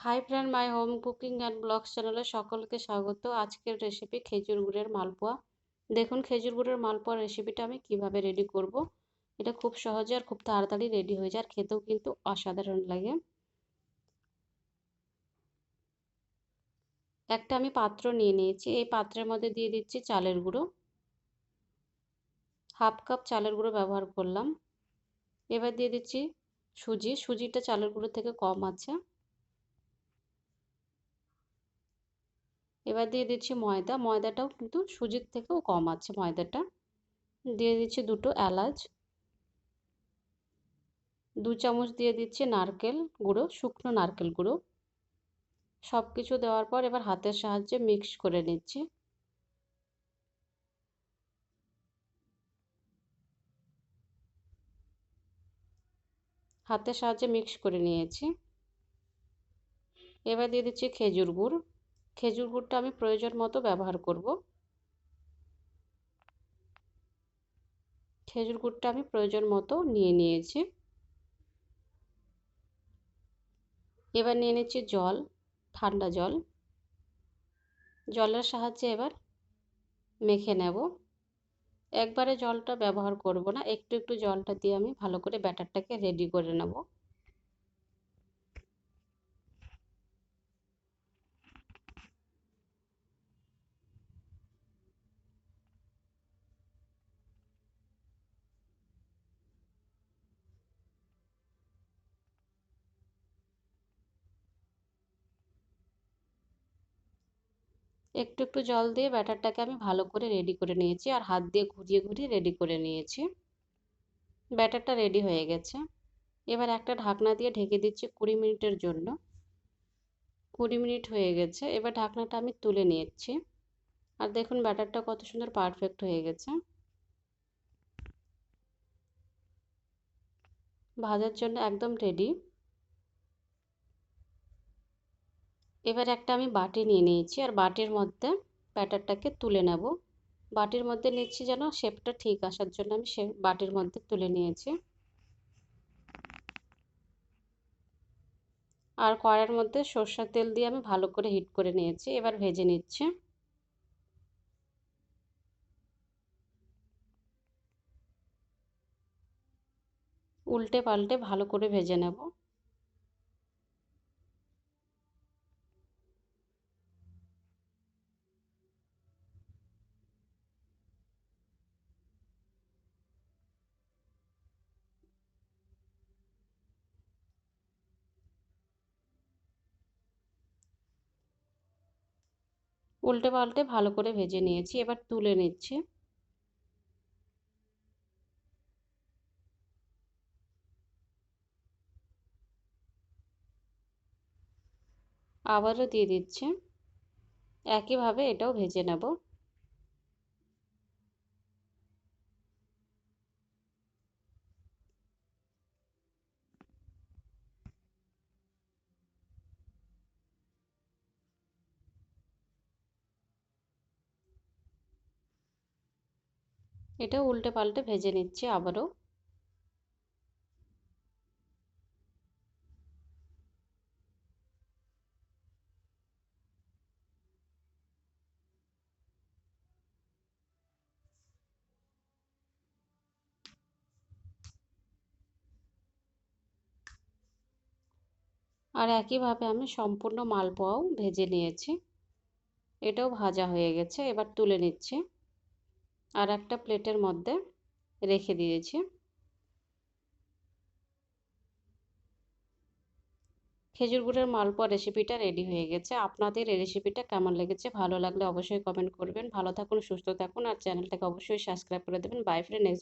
High friend, my home cooking and blogs চ্যানেলে সকলকে স্বাগত। আজকের রেসিপি খেজুর গুড়ের মালপোয়া। দেখুন খেজুর গুড়ের মালপোয়া রেসিপিটা আমি কিভাবে রেডি করব। এটা খুব সহজে আর খুব তাড়াতাড়ি রেডি হয়ে যায়, আর খেতেও কিন্তু অসাধারণ লাগে। একটা আমি পাত্র নিয়ে নিয়েছি, এই পাত্রের মধ্যে দিয়ে দিচ্ছি চালের গুঁড়ো। হাফ কাপ চালের গুঁড়ো ব্যবহার করলাম। এবার দিয়ে দিচ্ছি সুজিটা চালের গুঁড়ো থেকে কম আছে। এবার দিয়ে দিচ্ছি ময়দাটাও কিন্তু সুজির থেকেও কম আছে ময়দাটা। দিয়ে দিচ্ছি দুটো এলাচ, 2 চামচ দিয়ে দিচ্ছি নারকেল গুঁড়ো, শুকনো নারকেল গুঁড়ো। সব কিছু দেওয়ার পর এবার হাতের সাহায্যে মিক্স করে নিচ্ছি। হাতের সাহায্যে মিক্স করে নিয়েছি। এবার দিয়ে দিচ্ছি খেজুর গুড়। খেজুর গুড়টা আমি প্রয়োজন মতো ব্যবহার করব। খেজুর গুড়টা আমি প্রয়োজন মতো নিয়ে নিয়েছি। এবার নিয়ে নিচ্ছি জল, ঠান্ডা জল। জলের সাহায্যে এবার মেখে নেব। একবারে জলটা ব্যবহার করব না, একটু একটু জলটা দিয়ে আমি ভালো করে ব্যাটারটাকে রেডি করে নেব। একটু একটু জল দিয়ে ব্যাটারটাকে আমি ভালো করে রেডি করে নিয়েছি, আর হাত দিয়ে ঘুরিয়ে ঘুরিয়ে রেডি করে নিয়েছি। ব্যাটারটা রেডি হয়ে গেছে। এবার একটা ঢাকনা দিয়ে ঢেকে দিচ্ছি 20 মিনিটের জন্য। 20 মিনিট হয়ে গেছে, এবার ঢাকনাটা আমি তুলে নিচ্ছি। আর দেখুন ব্যাটারটা কত সুন্দর পারফেক্ট হয়ে গেছে। ভাজার জন্য একদম রেডি। এবার একটা আমি বাটি নিয়ে নিয়েছি, আর বাটির মধ্যে ব্যাটারটাকে তুলে নেব। বাটির মধ্যে নিচ্ছি যেন শেপটা ঠিক আসার জন্য আমি বাটির মধ্যে তুলে নিয়েছি। আর কড়াইয়ের মধ্যে সরষের তেল দিয়ে আমি ভালো করে হিট করে নিয়েছি। এবার ভেজে নিচ্ছি। উল্টে পাল্টে ভালো করে ভেজে নেব। উল্টে পাল্টে ভালো করে ভেজে নিয়েছি, এবার তুলে নিচ্ছি। আবারও দিয়ে দিচ্ছি। একইভাবে এটাও ভেজে নেব। এটাও উল্টে পাল্টে ভেজে নিচ্ছি আবারও। আর একইভাবে আমি সম্পূর্ণ মালপোয়াও ভেজে নিয়েছি। এটাও ভাজা হয়ে গেছে, এবার তুলে নিচ্ছি। আর একটা প্লেটের মধ্যে রেখে দিয়েছি। খেজুর গুড়ের মালপোয়া রেসিপিটা রেডি হয়ে গেছে। আপনাদের এই রেসিপিটা কেমন লেগেছে? ভালো লাগলে অবশ্যই কমেন্ট করবেন। ভালো থাকুন, সুস্থ থাকুন, আর চ্যানেলটাকে অবশ্যই সাবস্ক্রাইব করে দেবেন। By friend. নেক্সট